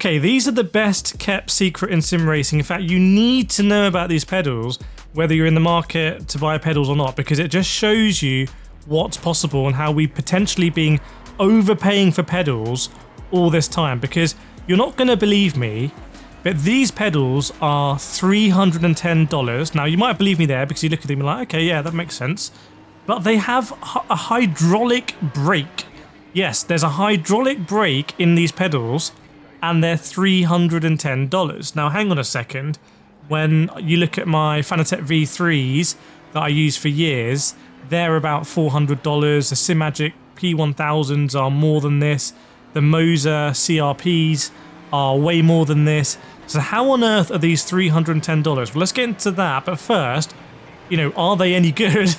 Okay, these are the best kept secret in sim racing. In fact, you need to know about these pedals, whether you're in the market to buy pedals or not, because it just shows you what's possible and how we potentially been overpaying for pedals all this time. Because you're not going to believe me, but these pedals are $310. Now, you might believe me there because you look at them and like, okay, yeah, that makes sense. But they have a hydraulic brake. Yes, there's a hydraulic brake in these pedals, and they're $310. Now, hang on a second. When you look at my Fanatec V3s that I use for years, they're about $400. The Simagic P1000s are more than this. The MOZA CRPs are way more than this. So how on earth are these $310? Well, let's get into that. But first, are they any good?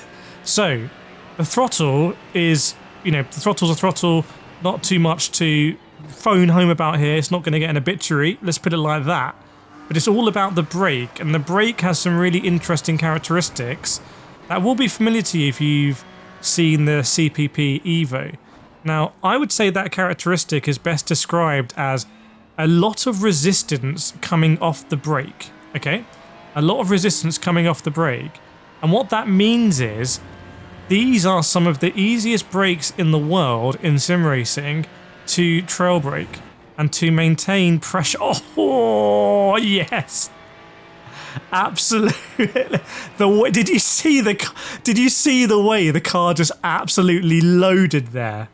So, the throttle is, the throttle's a throttle, not too much to phone home about here. It's not going to get an obituary, let's put it like that. But it's all about the brake, and the brake has some really interesting characteristics that will be familiar to you if you've seen the CPP Evo. Now, I would say that characteristic is best described as a lot of resistance coming off the brake, okay? A lot of resistance coming off the brake. And what that means is, these are some of the easiest brakes in the world in sim racing to trail brake and to maintain pressure. Oh yes, absolutely. Did you see the way the car just absolutely loaded there?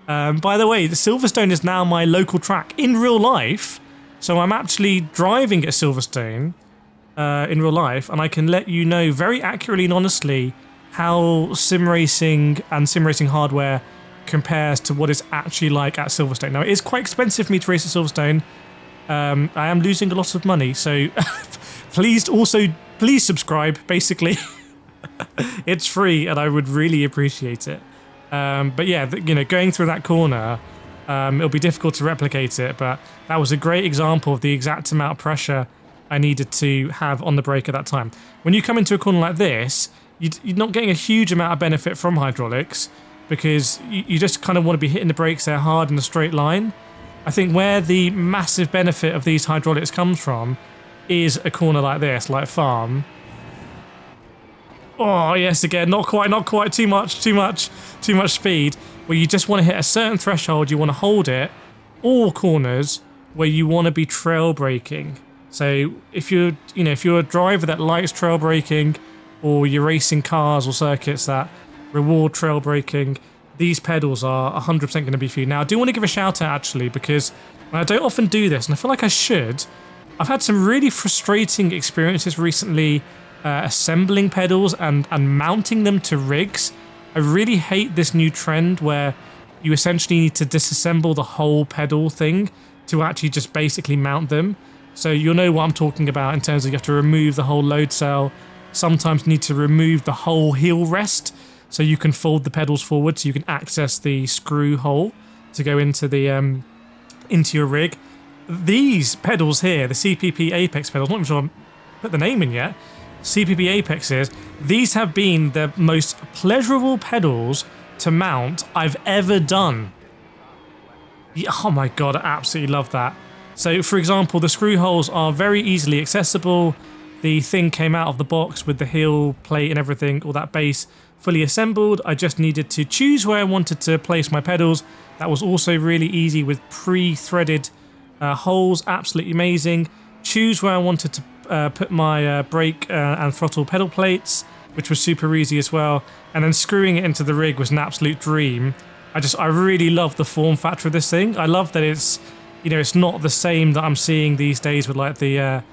By the way, the Silverstone is now my local track in real life, so I'm actually driving at Silverstone in real life, and I can let you know very accurately and honestly how sim racing and sim racing hardware compares to what it's actually like at Silverstone. Now, it is quite expensive for me to race at Silverstone. I am losing a lot of money, so please subscribe, basically. It's free, and I would really appreciate it. But yeah, going through that corner, it'll be difficult to replicate it, but that was a great example of the exact amount of pressure I needed to have on the brake at that time. When you come into a corner like this, you're not getting a huge amount of benefit from hydraulics, because you just kind of want to be hitting the brakes there hard in a straight line. I think where the massive benefit of these hydraulics comes from is a corner like this, like Farm. Oh yes, again, not quite, too much speed, where you just want to hit a certain threshold, you want to hold it, all corners where you want to be trail braking. So if you're a driver that likes trail braking, or you're racing cars or circuits that reward trail braking, these pedals are 100% going to be for you. Now, I do want to give a shout out actually, because I don't often do this, and I feel like I should. I've had some really frustrating experiences recently assembling pedals and mounting them to rigs. I really hate this new trend where you essentially need to disassemble the whole pedal thing to actually just basically mount them. So you'll know what I'm talking about in terms of you have to remove the whole load cell. Sometimes you need to remove the whole heel rest so you can fold the pedals forward so you can access the screw hole to go into the into your rig. These pedals here, the CPP Apex pedals, not even sure I've put the name in yet, CPP Apexes, these have been the most pleasurable pedals to mount I've ever done. Yeah, oh my god, I absolutely love that. So for example, the screw holes are very easily accessible. The thing came out of the box with the heel plate and everything, all that base fully assembled. I just needed to choose where I wanted to place my pedals. That was also really easy with pre-threaded holes, absolutely amazing. Choose where I wanted to put my brake and throttle pedal plates, which was super easy as well. And then screwing it into the rig was an absolute dream. I really love the form factor of this thing. I love that it's, it's not the same that I'm seeing these days with like the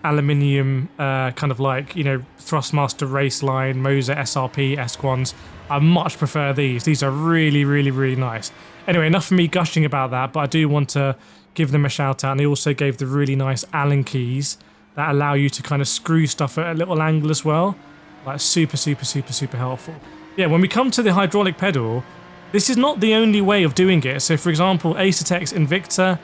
aluminium kind of like, Thrustmaster Raceline, MOZA SRP, Esquons. I much prefer these. These are really, really, really nice. Anyway, enough of me gushing about that, but I do want to give them a shout out. And they also gave the really nice Allen keys that allow you to kind of screw stuff at a little angle as well. Like super, super, super, super helpful. Yeah, when we come to the hydraulic pedal, this is not the only way of doing it. So for example, ASETEK's Invicta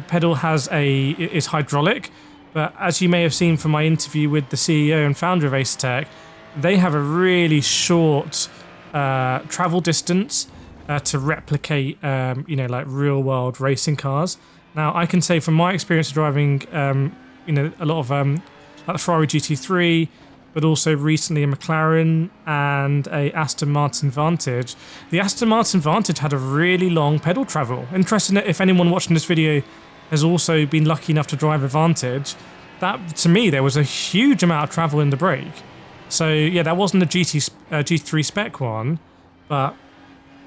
pedal is hydraulic. But as you may have seen from my interview with the CEO and founder of ASETEK, they have a really short travel distance to replicate, like real-world racing cars. Now, I can say from my experience of driving, you know, a lot of like the Ferrari GT3, but also recently a McLaren and a Aston Martin Vantage. The Aston Martin Vantage had a really long pedal travel. Interesting that if anyone watching this video has also been lucky enough to drive a Vantage, that to me there was a huge amount of travel in the brake. So yeah, that wasn't a GT3 spec one, but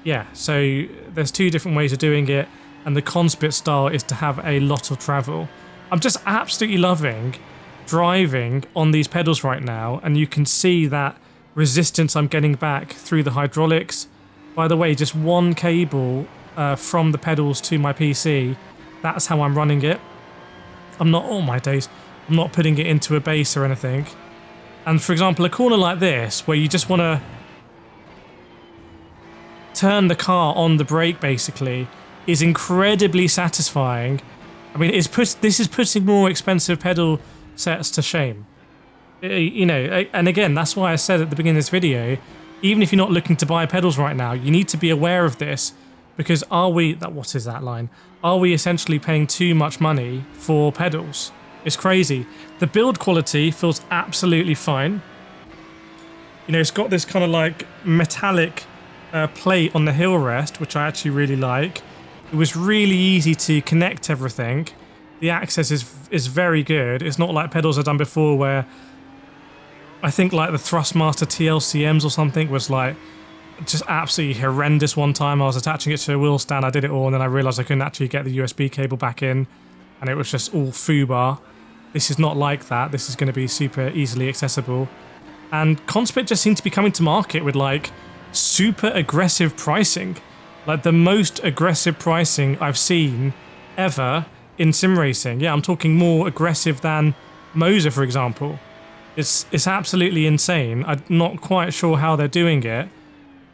yeah, so there's two different ways of doing it, and the CONSPIT style is to have a lot of travel. I'm just absolutely loving driving on these pedals right now, and you can see that resistance I'm getting back through the hydraulics. By the way, just one cable from the pedals to my PC, that's how I'm running it. I'm not, oh my days, I'm not putting it into a base or anything. And for example, a corner like this, where you just want to turn the car on the brake basically, is incredibly satisfying. I mean, this is putting more expensive pedal sets to shame. You know, and again, that's why I said at the beginning of this video, even if you're not looking to buy pedals right now, you need to be aware of this, because what is that line? Are we essentially paying too much money for pedals? It's crazy. The build quality feels absolutely fine. You know, it's got this kind of like metallic plate on the heel rest, which I actually really like. It was really easy to connect everything. The access is very good. It's not like pedals I've done before where I think like the THRUSTMASTer TLCMs or something was like just absolutely horrendous one time. I was attaching it to a wheel stand, I did it all, and then I realised I couldn't actually get the USB cable back in, and it was just all foobar. This is not like that. This is going to be super easily accessible. And CONSPIT just seemed to be coming to market with like super aggressive pricing. Like the most aggressive pricing I've seen ever in sim racing. Yeah, I'm talking more aggressive than MOZA, for example. It's absolutely insane. I'm not quite sure how they're doing it.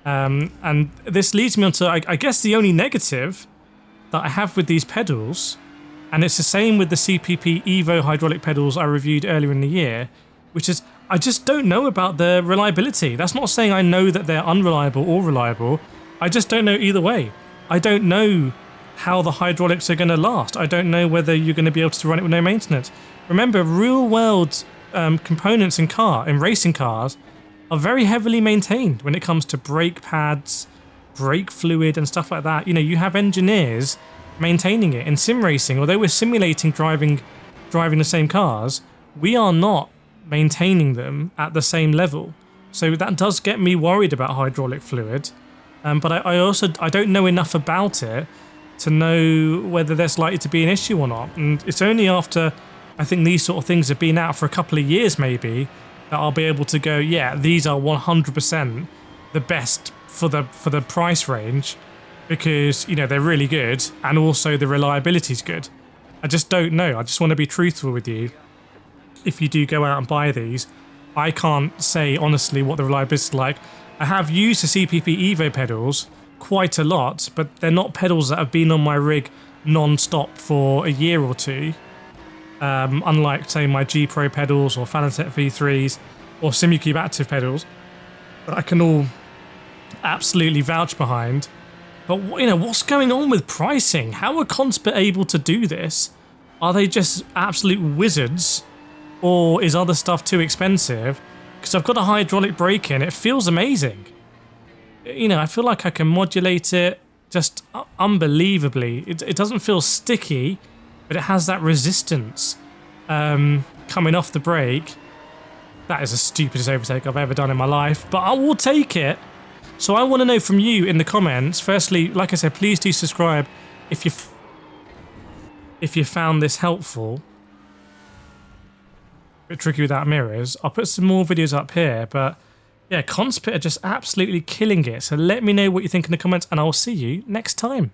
And this leads me on to, I guess, the only negative that I have with these pedals, and it's the same with the CPP Evo hydraulic pedals I reviewed earlier in the year, which is I just don't know about the reliability. That's not saying I know that they're unreliable or reliable. I just don't know either way. I don't know how the hydraulics are going to last. I don't know whether you're going to be able to run it with no maintenance. Remember, real world components in racing cars are very heavily maintained when it comes to brake pads, brake fluid and stuff like that. You know, you have engineers maintaining it. In sim racing, although we're simulating driving the same cars, we are not maintaining them at the same level. So that does get me worried about hydraulic fluid. But I don't know enough about it to know whether there's likely to be an issue or not. And it's only after I think these sort of things have been out for a couple of years maybe that I'll be able to go, yeah, these are 100% the best for the price range, because, you know, they're really good and also the reliability's good. I just don't know. I just want to be truthful with you. If you do go out and buy these, I can't say honestly what the reliability is like. I have used the CPP Evo pedals quite a lot, but they're not pedals that have been on my rig non-stop for a year or two. Unlike, say, my G Pro pedals or Falanset V3s or SimuCube Active pedals that I can all absolutely vouch behind. But, you know, what's going on with pricing? How are CONSPIT able to do this? Are they just absolute wizards? Or is other stuff too expensive? Because I've got a hydraulic brake in, it feels amazing. You know, I feel like I can modulate it just unbelievably. It doesn't feel sticky, but it has that resistance coming off the brake. That is the stupidest overtake I've ever done in my life, but I will take it. So I want to know from you in the comments. Firstly, like I said, please do subscribe if you found this helpful. Bit tricky without mirrors. I'll put some more videos up here, but yeah, CONSPIT are just absolutely killing it. So let me know what you think in the comments, and I'll see you next time.